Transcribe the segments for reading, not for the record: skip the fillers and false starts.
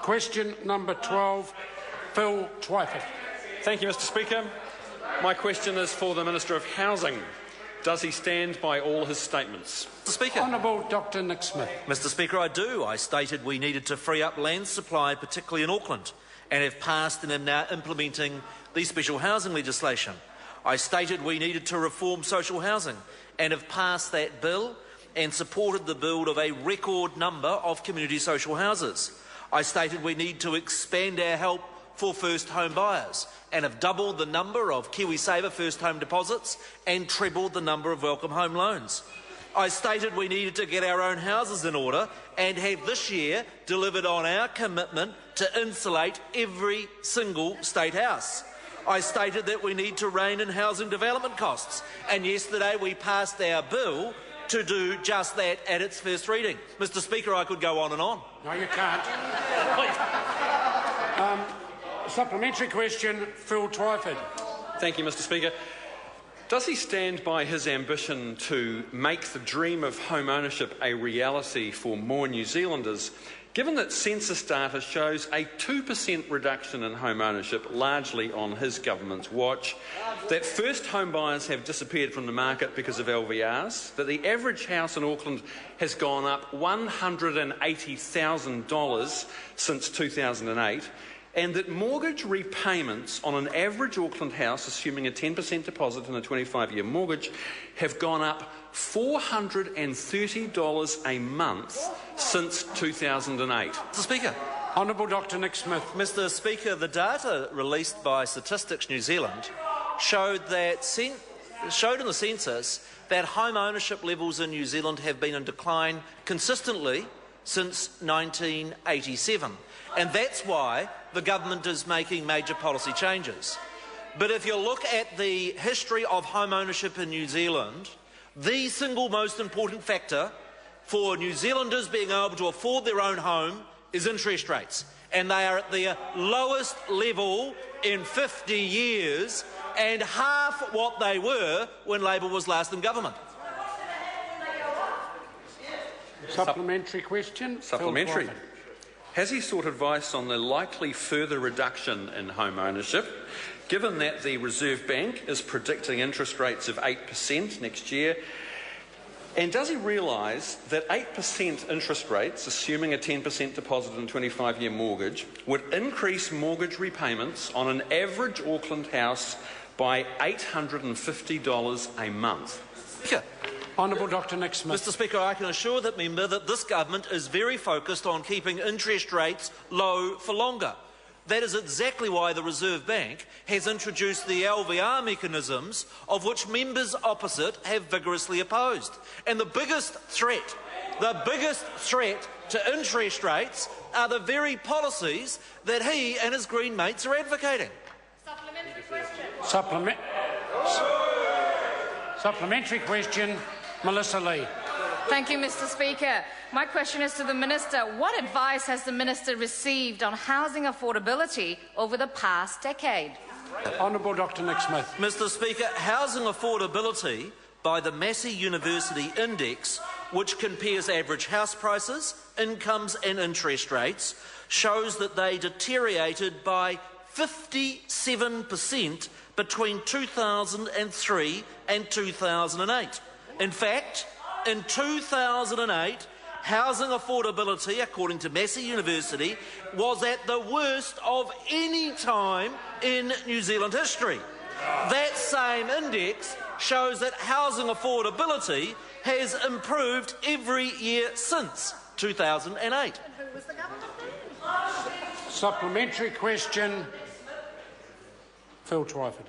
Question number 12, Phil Twyford. Thank you, Mr Speaker. My question is for the Minister of Housing. Does he stand by all his statements? Mr Speaker. Honourable Dr Nick Smith. Mr Speaker, I do. I stated we needed to free up land supply, particularly in Auckland, and have passed and are now implementing the special housing legislation. I stated we needed to reform social housing and have passed that bill and supported the build of a record number of community social houses. I stated we need to expand our help for first home buyers and have doubled the number of KiwiSaver first home deposits and trebled the number of welcome home loans. I stated we needed to get our own houses in order and have this year delivered on our commitment to insulate every single state house. I stated that we need to rein in housing development costs, and yesterday we passed our bill to do just that at its first reading. Mr Speaker, I could go on and on. No, you can't. Supplementary question, Phil Twyford. Thank you, Mr Speaker. Does he stand by his ambition to make the dream of home ownership a reality for more New Zealanders, given that census data shows a 2% reduction in home ownership, largely on his government's watch, that first home buyers have disappeared from the market because of LVRs, that the average house in Auckland has gone up $180,000 since 2008, and that mortgage repayments on an average Auckland house, assuming a 10% deposit and a 25-year mortgage, have gone up $430 a month since 2008. Mr Speaker. Honourable Dr Nick Smith. Mr Speaker, the data released by Statistics New Zealand showed in the census that home ownership levels in New Zealand have been in decline consistently since 1987. And that's why the government is making major policy changes. But if you look at the history of home ownership in New Zealand, the single most important factor for New Zealanders being able to afford their own home is interest rates. And they are at their lowest level in 50 years and half what they were when Labor was last in government. Supplementary question. Supplementary. Has he sought advice on the likely further reduction in home ownership, given that the Reserve Bank is predicting interest rates of 8% next year? And does he realise that 8% interest rates, assuming a 10% deposit and 25-year mortgage, would increase mortgage repayments on an average Auckland house by $850 a month? Yeah. Honourable Dr Nick Smith. Mr Speaker, I can assure the member that this government is very focused on keeping interest rates low for longer. That is exactly why the Reserve Bank has introduced the LVR mechanisms, of which members opposite have vigorously opposed. And the biggest threat to interest rates are the very policies that he and his Green mates are advocating. Supplementary question. Supplementary question, Melissa Lee. Thank you, Mr Speaker. My question is to the Minister. What advice has the Minister received on housing affordability over the past decade? Honourable Dr Nick Smith. Mr Speaker, housing affordability by the Massey University Index, which compares average house prices, incomes and interest rates, shows that they deteriorated by 57% between 2003 and 2008. In fact, in 2008, housing affordability, according to Massey University, was at the worst of any time in New Zealand history. That same index shows that housing affordability has improved every year since 2008. Who was the government then? Supplementary question, Phil Twyford.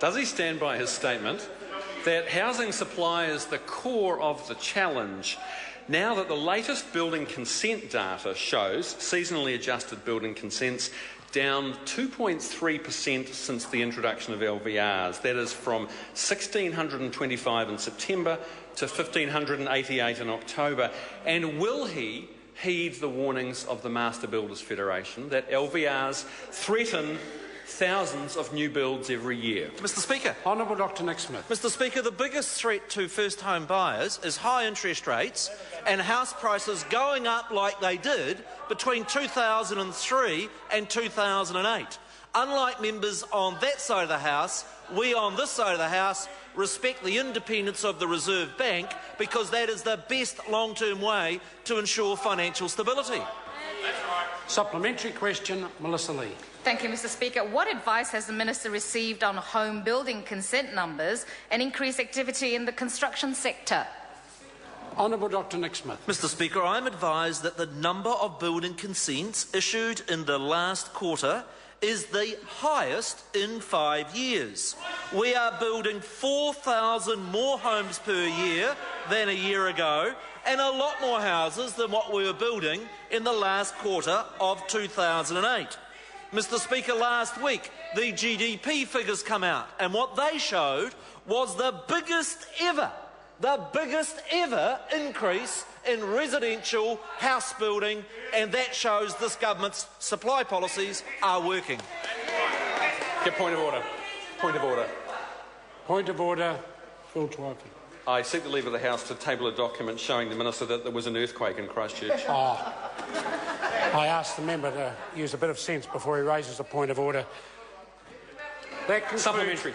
Does he stand by his statement that housing supply is the core of the challenge, now that the latest building consent data shows seasonally adjusted building consents down 2.3% since the introduction of LVRs? That is from 1,625 in September to 1,588 in October. And will he heed the warnings of the Master Builders Federation that LVRs threaten thousands of new builds every year. Mr Speaker. Honourable Dr Nick Smith. Mr Speaker, the biggest threat to first home buyers is high interest rates and house prices going up like they did between 2003 and 2008. Unlike members on that side of the House, we on this side of the House respect the independence of the Reserve Bank because that is the best long-term way to ensure financial stability. Supplementary question, Melissa Lee. Thank you, Mr Speaker. What advice has the Minister received on home building consent numbers and increased activity in the construction sector? Honourable Dr Nick Smith. Mr Speaker, I am advised that the number of building consents issued in the last quarter is the highest in 5 years. We are building 4,000 more homes per year than a year ago and a lot more houses than what we were building in the last quarter of 2008. Mr Speaker, last week the GDP figures come out and what they showed was the biggest ever increase in residential house building, and that shows this government's supply policies are working. Get point of order. Point of order. Point of order, Phil Twyford. I seek the leave of the House to table a document showing the Minister that there was an earthquake in Christchurch. I asked the member to use a bit of sense before he raises a point of order. Supplementary.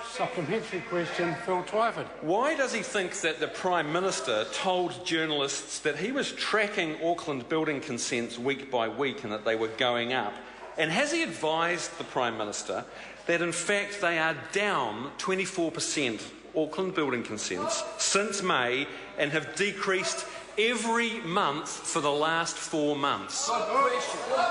Supplementary question, Phil Twyford. Why does he think that the Prime Minister told journalists that he was tracking Auckland building consents week by week and that they were going up? And has he advised the Prime Minister that in fact they are down 24%, Auckland building consents, since May and have decreased every month for the last 4 months?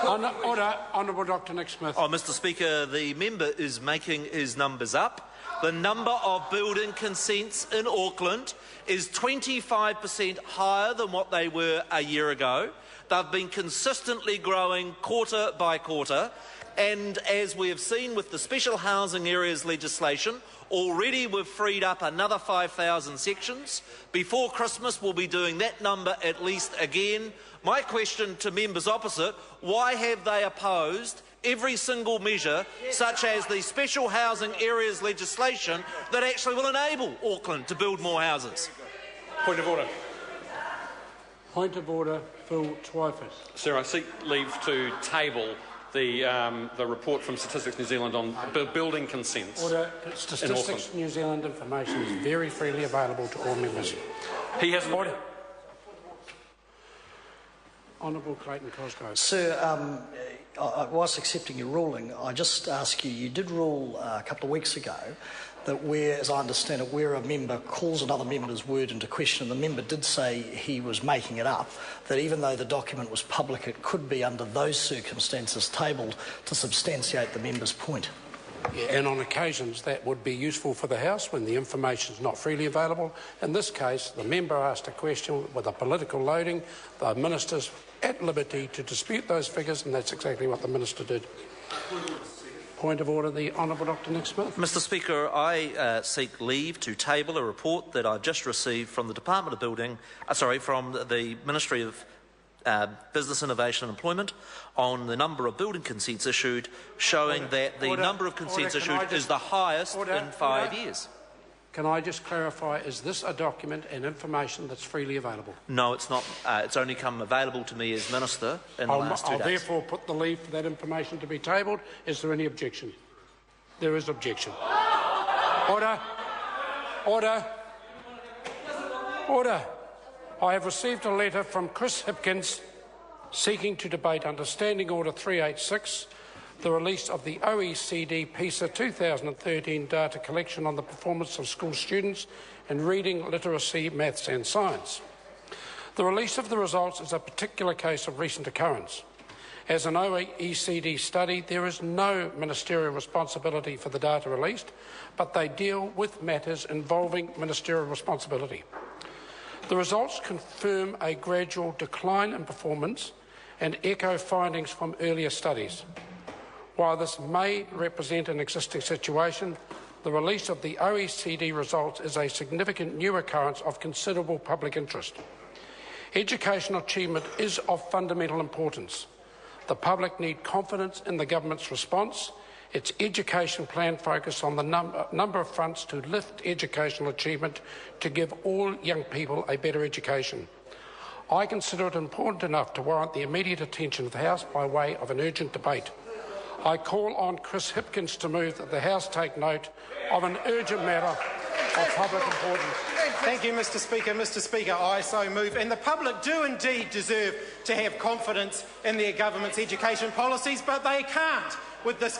Order, Honourable Dr Nick Smith. Mr Speaker, the member is making his numbers up. The number of building consents in Auckland is 25% higher than what they were a year ago. They've been consistently growing quarter by quarter, and as we have seen with the special housing areas legislation, already we've freed up another 5,000 sections. Before Christmas we'll be doing that number at least again. My question to members opposite, why have they opposed every single measure, such as the special housing areas legislation, that actually will enable Auckland to build more houses? Point of order. Point of order, Phil Twyford. Sir, I seek leave to table the report from Statistics New Zealand on building consents. Order. Statistics New Zealand information is very freely available to all members. He has order. Honourable Clayton Cosgrove. Sir, whilst accepting your ruling, I just ask you, you did rule a couple of weeks ago that where, as I understand it, where a member calls another member's word into question, and the member did say he was making it up, that even though the document was public, it could be under those circumstances tabled to substantiate the member's point. Yeah, and on occasions that would be useful for the House when the information is not freely available. In this case, the member asked a question with a political loading. The minister's at liberty to dispute those figures, and that's exactly what the minister did. Point of order, the Honourable Dr Nick Smith. Mr Speaker, I seek leave to table a report that I've just received from the Department of Building, from the Ministry of Business, Innovation and Employment on the number of building consents issued, showing that the number of consents issued is the highest in 5 years. Can I just clarify, is this a document and information that's freely available? No, it's not. It's only come available to me as Minister in the last 2 days. I'll therefore put the leave for that information to be tabled. Is there any objection? There is objection. Order. Order. Order. I have received a letter from Chris Hipkins seeking to debate under Standing Order 386, the release of the OECD PISA 2013 data collection on the performance of school students in reading, literacy, maths and science. The release of the results is a particular case of recent occurrence. As an OECD study, there is no ministerial responsibility for the data released, but they deal with matters involving ministerial responsibility. The results confirm a gradual decline in performance and echo findings from earlier studies. While this may represent an existing situation, the release of the OECD results is a significant new occurrence of considerable public interest. Educational achievement is of fundamental importance. The public need confidence in the government's response its education plan focused on the number of fronts to lift educational achievement to give all young people a better education. I consider it important enough to warrant the immediate attention of the House by way of an urgent debate. I call on Chris Hipkins to move that the House take note of an urgent matter of public importance. Thank you, Mr Speaker. Mr Speaker, I so move. And the public do indeed deserve to have confidence in their government's education policies, but they can't with this